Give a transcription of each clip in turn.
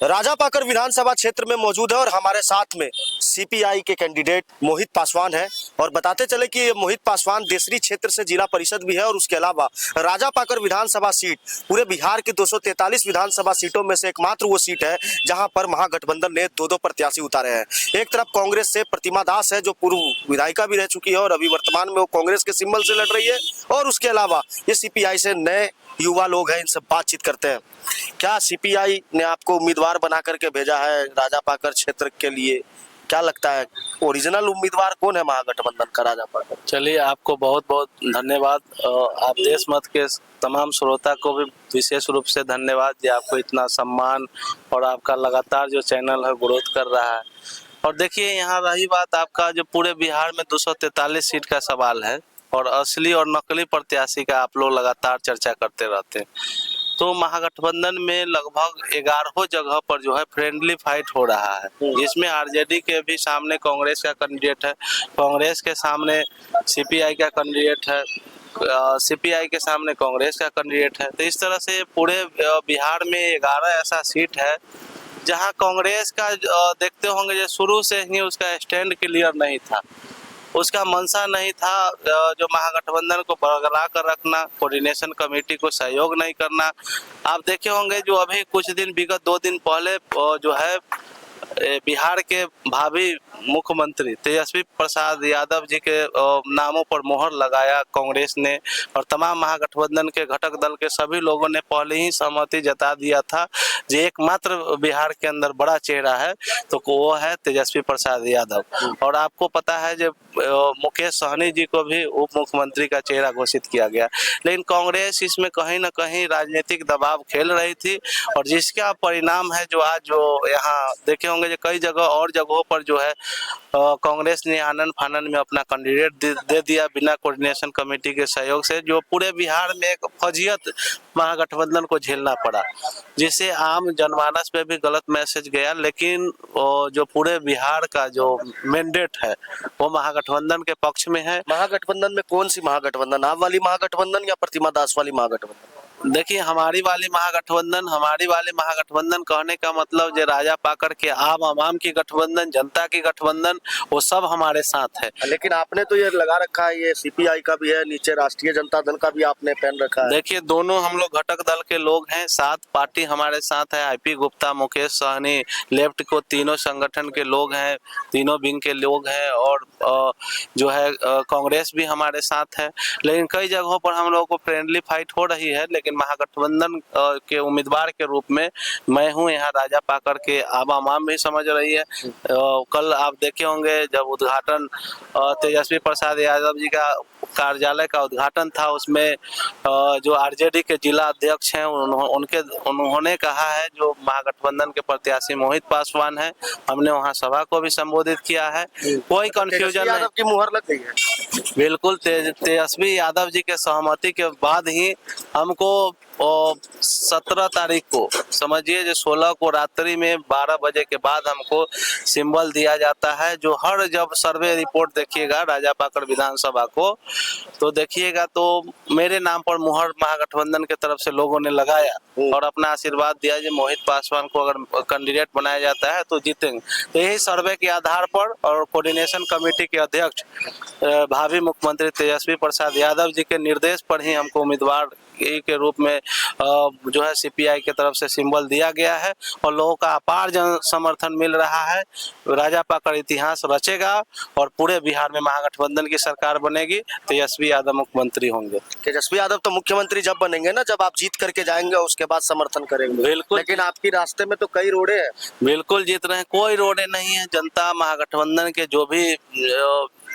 राजापाकर विधानसभा क्षेत्र में मौजूद है और हमारे साथ में सीपीआई के कैंडिडेट मोहित पासवान है। और बताते चले कि मोहित पासवान देसरी क्षेत्र से जिला परिषद भी है और उसके अलावा राजापाकर विधानसभा सीट पूरे बिहार के 243 विधानसभा सीटों में से एकमात्र वो सीट है जहां पर महागठबंधन ने दो प्रत्याशी उतारे हैं। एक तरफ कांग्रेस से प्रतिमा दास है जो पूर्व विधायिका भी रह चुकी है और अभी वर्तमान में वो कांग्रेस के सिंबल से लड़ रही है, और उसके अलावा ये सीपीआई से नए युवा लोग हैं, इनसे बातचीत करते हैं। क्या सीपीआई ने आपको उम्मीदवार बना करके भेजा है राजापाकर क्षेत्र के लिए? क्या लगता है ओरिजिनल उम्मीदवार कौन है महागठबंधन का राजापाकर? चलिए, आपको बहुत बहुत धन्यवाद। आप देश मत के तमाम श्रोता को भी विशेष रूप से धन्यवाद जी, आपको इतना सम्मान और आपका लगातार जो चैनल है ग्रोथ कर रहा है। और देखिए, यहाँ रही बात आपका जो पूरे बिहार में 243 सीट का सवाल है और असली और नकली प्रत्याशी का आप लोग लगातार चर्चा करते रहते हैं। तो महागठबंधन में लगभग 11 जगह पर जो है फ्रेंडली फाइट हो रहा है, जिसमें आरजेडी के भी सामने कांग्रेस का कैंडिडेट है, कांग्रेस के सामने सीपीआई का कैंडिडेट है, सीपीआई के सामने कांग्रेस का कैंडिडेट है। तो इस तरह से पूरे बिहार में 11 ऐसा सीट है जहां कांग्रेस का देखते होंगे जो शुरू से ही उसका स्टैंड क्लियर नहीं था, उसका मंशा नहीं था जो महागठबंधन को बरकरार कर रखना, कोऑर्डिनेशन कमेटी को सहयोग नहीं करना। आप देखे होंगे जो अभी कुछ दिन विगत 2 दिन पहले जो है बिहार के भावी मुख्यमंत्री तेजस्वी प्रसाद यादव जी के नामों पर मोहर लगाया कांग्रेस ने, और तमाम महागठबंधन के घटक दल के सभी लोगों ने पहले ही सहमति जता दिया था जो एकमात्र बिहार के अंदर बड़ा चेहरा है तो वो है तेजस्वी प्रसाद यादव। और आपको पता है जो मुकेश सहनी जी को भी उप मुख्यमंत्री का चेहरा घोषित किया गया, लेकिन कांग्रेस इसमें कहीं ना कहीं राजनीतिक दबाव खेल रही थी, और जिसका परिणाम है जो आज जो यहाँ देखे होंगे जो कई जगह और जगहों पर जो है कांग्रेस ने आनन फानन में अपना कैंडिडेट दे दिया बिना कोऑर्डिनेशन कमेटी के सहयोग से, जो पूरे बिहार में एक फजीयत महागठबंधन को झेलना पड़ा, जिससे आम जनमानस पे भी गलत मैसेज गया। लेकिन जो पूरे बिहार का जो मैंडेट है वो महागठबंधन के पक्ष में है। महागठबंधन में कौन सी महागठबंधन, आप वाली महागठबंधन या प्रतिमा दास वाली महागठबंधन? देखिए, हमारी वाली महागठबंधन कहने का मतलब जो राजापाकर के आवाम की गठबंधन, जनता की गठबंधन, वो सब हमारे साथ है। लेकिन आपने तो ये लगा रखा है, ये सीपीआई का भी है, नीचे राष्ट्रीय जनता दल का भी आपने पहन रखा है। देखिए, दोनों हम लोग घटक दल के लोग हैं, 7 पार्टी हमारे साथ है, आईपी गुप्ता, मुकेश सहनी, लेफ्ट को तीनों संगठन के लोग हैं, तीनों विंग के लोग हैं, और जो है कांग्रेस भी हमारे साथ है। लेकिन कई जगहों पर हम लोगों को फ्रेंडली फाइट हो रही है, लेकिन महागठबंधन के उम्मीदवार के रूप में मैं हूं। यहाँ राजापाकर के आवाम भी समझ रही है। कल आप देखे होंगे जब उद्घाटन तेजस्वी प्रसाद यादव जी का कार्यालय का उद्घाटन था, उसमें जो आरजेडी के जिला अध्यक्ष हैं उन्होंने कहा है जो महागठबंधन के प्रत्याशी मोहित पासवान है, हमने वहां सभा को भी संबोधित किया है। कोई कंफ्यूजन नहीं, की मुहर लग गई है। बिल्कुल तेजस्वी यादव जी के सहमति के बाद ही हमको 17 तारीख को, समझिए जो 16 को रात्रि में 12 बजे के बाद हमको सिंबल दिया जाता है। जो हर जब सर्वे रिपोर्ट देखिएगा राजापाकर विधानसभा को तो देखिएगा तो मेरे नाम पर मुहर महागठबंधन के तरफ से लोगों ने लगाया और अपना आशीर्वाद दिया कि मोहित पासवान को अगर कैंडिडेट बनाया जाता है तो जीतेंगे। तो यही सर्वे के आधार पर और कोऑर्डिनेशन कमेटी के अध्यक्ष भावी मुख्यमंत्री तेजस्वी प्रसाद यादव जी के निर्देश पर ही हमको उम्मीदवार के रूप में जो है सीपीआई की तरफ से सिंबल दिया गया है, और लोगों का अपार जन समर्थन मिल रहा है। राजापाकर इतिहास रचेगा और पूरे बिहार में महागठबंधन की सरकार बनेगी, तेजस्वी यादव मुख्यमंत्री होंगे। तेजस्वी यादव तो मुख्यमंत्री जब बनेंगे ना, जब आप जीत करके जाएंगे उसके बाद समर्थन करेंगे। बिल्कुल, लेकिन आपकी रास्ते में तो कई रोड़े हैं। बिल्कुल जीत रहे हैं, कोई रोड़े नहीं है। जनता महागठबंधन के जो भी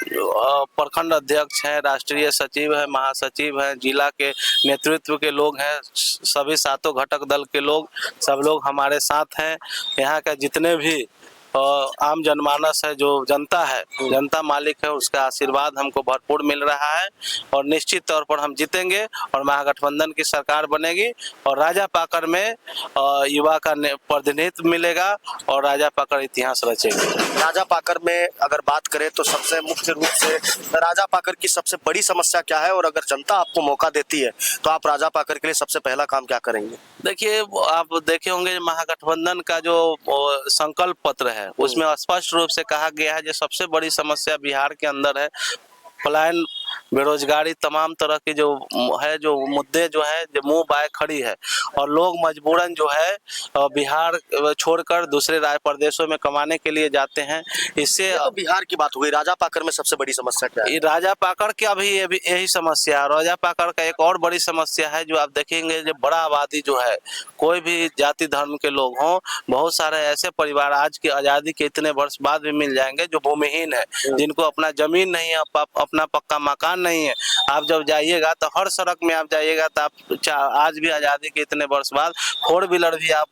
प्रखंड अध्यक्ष हैं, राष्ट्रीय सचिव है, महासचिव हैं, जिला के नेतृत्व के लोग हैं, सभी 7 घटक दल के लोग, सब लोग हमारे साथ हैं। यहाँ का जितने भी आम जनमानस है, जो जनता है, जनता मालिक है, उसका आशीर्वाद हमको भरपूर मिल रहा है और निश्चित तौर पर हम जीतेंगे और महागठबंधन की सरकार बनेगी और राजा पाकर में युवा का प्रतिनिधित्व मिलेगा और राजा पाकर इतिहास रचेगी। राजा पाकर में अगर बात करें तो सबसे मुख्य रूप से राजा पाकर की सबसे बड़ी समस्या क्या है, और अगर जनता आपको मौका देती है तो आप राजा पाकर के लिए सबसे पहला काम क्या करेंगे? देखिए, आप देखे होंगे महागठबंधन का जो संकल्प पत्र है उसमें स्पष्ट रूप से कहा गया है जो सबसे बड़ी समस्या बिहार के अंदर है पलायन, बेरोजगारी, तमाम तरह की जो है, जो मुद्दे जो है, जो मुंह बाय खड़ी है और लोग मजबूरन जो है बिहार छोड़कर दूसरे राज्य प्रदेशों में कमाने के लिए जाते हैं। इससे तो बिहार की बात हो गई, राजा पाकर में सबसे बड़ी समस्या क्या है? राजा पाकर की अभी यही समस्या है। राजा पाकर का एक और बड़ी समस्या है जो आप देखेंगे, जो बड़ा आबादी जो है, कोई भी जाति धर्म के लोग हों, बहुत सारे ऐसे परिवार आज की आज़ादी के इतने वर्ष बाद भी मिल जाएंगे जो भूमिहीन है, जिनको अपना जमीन नहीं है, अपना पक्का मकान नहीं है। आप जब जाइएगा तो हर सड़क में आप जाइएगा तो आप आज भी आज़ादी के इतने वर्ष बाद 4 व्हीलर भी आप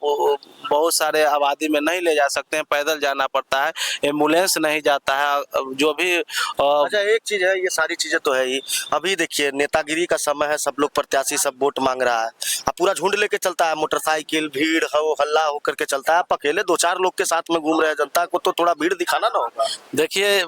बहुत सारे आबादी में नहीं ले जा सकते हैं, पैदल जाना पड़ता है, एम्बुलेंस नहीं जाता है। जो भी अच्छा, एक चीज है, ये सारी चीजें तो है ही, अभी देखिए नेतागिरी का समय है, सब लोग प्रत्याशी सब वोट मांग रहा है, अब पूरा झुंड लेके चलता है, मोटरसाइकिल, भीड़ हो हल्ला होकर के चलता है, आप अकेले 2-4 लोग के साथ में घूम रहे हैं, जनता को तो थोड़ा भीड़ दिखाना ना होगा? देखिए,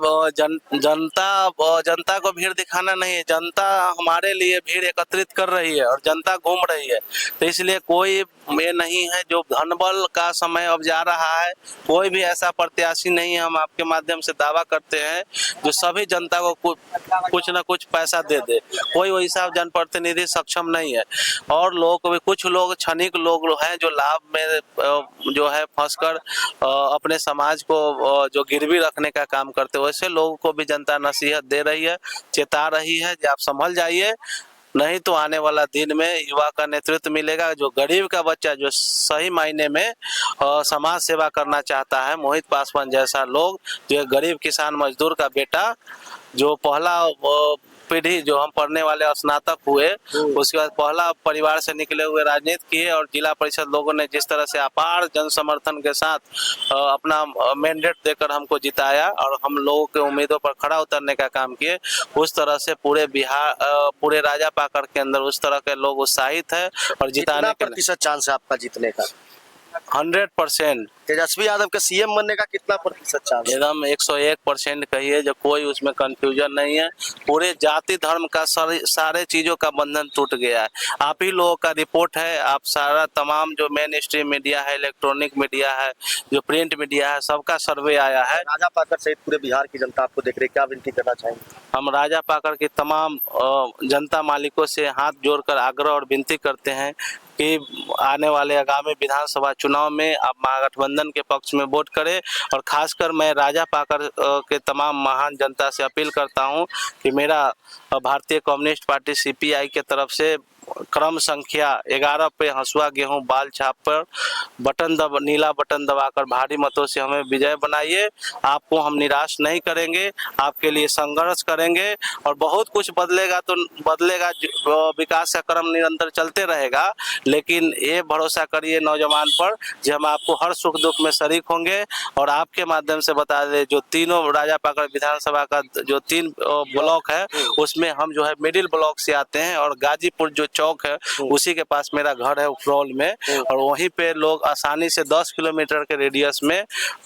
जनता को भीड़ दिखाना नहीं है, जनता हमारे लिए भीड़ एकत्रित कर रही है और जनता घूम रही है, तो इसलिए कोई ये नहीं है जो धनबल का समय अब जा रहा है, कोई भी ऐसा प्रत्याशी नहीं है, हम आपके माध्यम से दावा करते हैं, जो सभी जनता को कुछ न कुछ पैसा दे दे। कोई वैसा जनप्रतिनिधि सक्षम नहीं है और लोगों को भी, कुछ लोग क्षणिक लोग हैं जो लाभ में जो है फंसकर अपने समाज को जो गिरवी रखने का काम करते हैं, वैसे लोगों को भी जनता नसीहत दे रही है, चेता रही है कि आप संभल जाइए, नहीं तो आने वाला दिन में युवा का नेतृत्व मिलेगा, जो गरीब का बच्चा जो सही मायने में समाज सेवा करना चाहता है, मोहित पासवान जैसा लोग, जो गरीब किसान मजदूर का बेटा, जो पहला पीढ़ी जो हम पढ़ने वाले स्नातक हुए, उसके बाद पहला परिवार से निकले हुए राजनीति किए और जिला परिषद लोगों ने जिस तरह से अपार जन समर्थन के साथ अपना मैंडेट देकर हमको जिताया और हम लोगों के उम्मीदों पर खड़ा उतरने का काम किए, उस तरह से पूरे बिहार, पूरे राजा पाकर के अंदर उस तरह के लोग उत्साहित है और जिताने के प्रतिशत चांस है आपका जीतने का? 100%। तेजस्वी यादव के सीएम बनने का कितना प्रतिशत चांस? एकदम 101% कहिए, जो कोई उसमें कंफ्यूजन नहीं है। पूरे जाति धर्म का सारे चीजों का बंधन टूट गया है। आप ही लोगों का रिपोर्ट है, आप सारा तमाम जो मेन स्ट्रीम मीडिया है, इलेक्ट्रॉनिक मीडिया है, जो प्रिंट मीडिया है, सबका सर्वे आया है। राजा पाकर सहित पूरे बिहार की जनता आपको देख रही है, क्या विनती करना चाहेंगे? हम राजा पाकर की तमाम जनता मालिकों से हाथ जोड़कर आग्रह और विनती करते हैं कि आने वाले आगामी विधानसभा चुनाव में आप महागठबंधन के पक्ष में वोट करें और खासकर मैं राजा पाकर के तमाम महान जनता से अपील करता हूं कि मेरा भारतीय कम्युनिस्ट पार्टी सीपीआई के तरफ से क्रम संख्या 11 पे हंसुआ गेहूं बाल छाप पर नीला बटन दबाकर भारी मतों से हमें विजय बनाइए। आपको हम निराश नहीं करेंगे, आपके लिए संघर्ष करेंगे और बहुत कुछ बदलेगा तो बदलेगा, विकास का क्रम निरंतर चलते रहेगा, लेकिन ये भरोसा करिए नौजवान पर जो हम आपको हर सुख दुख में शरीक होंगे। और आपके माध्यम से बता दें, जो तीनों राजा पाकर विधानसभा का जो 3 ब्लॉक है उसमें हम जो है मिडिल ब्लॉक से आते हैं और गाजीपुर जो चौक है उसी के पास मेरा घर है उपरौल में, और वहीं पे लोग आसानी से 10 किलोमीटर के रेडियस में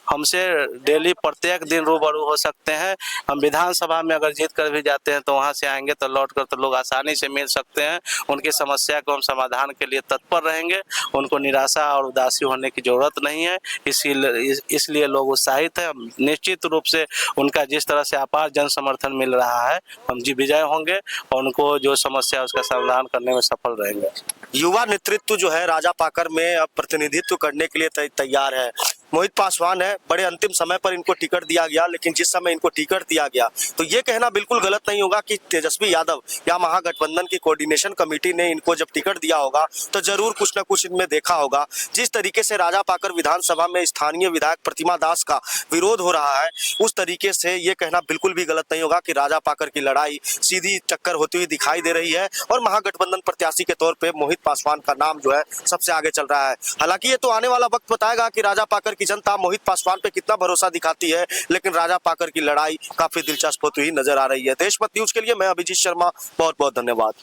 हमसे डेली प्रत्येक दिन रूबरू हो सकते हैं। हम विधानसभा में अगर जीत कर भी जाते हैं तो वहां से आएंगे तो लौट कर तो लोग आसानी से मिल सकते हैं। उनकी समस्या को हम समाधान के लिए तत्पर रहेंगे, उनको निराशा और उदासी होने की जरूरत नहीं है, इसलिए लोग उत्साहित है। निश्चित रूप से उनका जिस तरह से अपार जन समर्थन मिल रहा है, हम जी विजय होंगे और उनको जो समस्या है उसका समाधान करने में सफल रहेंगे। युवा नेतृत्व जो है राजा पाकर में अब प्रतिनिधित्व करने के लिए तैयार है। मोहित पासवान है, बड़े अंतिम समय पर इनको टिकट दिया गया, लेकिन जिस समय इनको टिकट दिया गया तो ये कहना बिल्कुल गलत नहीं होगा कि तेजस्वी यादव या महागठबंधन की कोऑर्डिनेशन कमेटी ने इनको जब टिकट दिया होगा तो जरूर कुछ न कुछ इनमें देखा होगा। जिस तरीके से राजा पाकर विधानसभा में स्थानीय विधायक प्रतिमा दास का विरोध हो रहा है, उस तरीके से ये कहना बिल्कुल भी गलत नहीं होगा कि राजा पाकर की लड़ाई सीधी टक्कर होती हुई दिखाई दे रही है और महागठबंधन प्रत्याशी के तौर पर मोहित पासवान का नाम जो है सबसे आगे चल रहा है। हालांकि ये तो आने वाला वक्त बताएगा कि राजा पाकर की जनता मोहित पासवान पे कितना भरोसा दिखाती है, लेकिन राजा पाकर की लड़ाई काफी दिलचस्प होती हुई नजर आ रही है। देशमत न्यूज के लिए मैं अभिजीत शर्मा, बहुत बहुत धन्यवाद।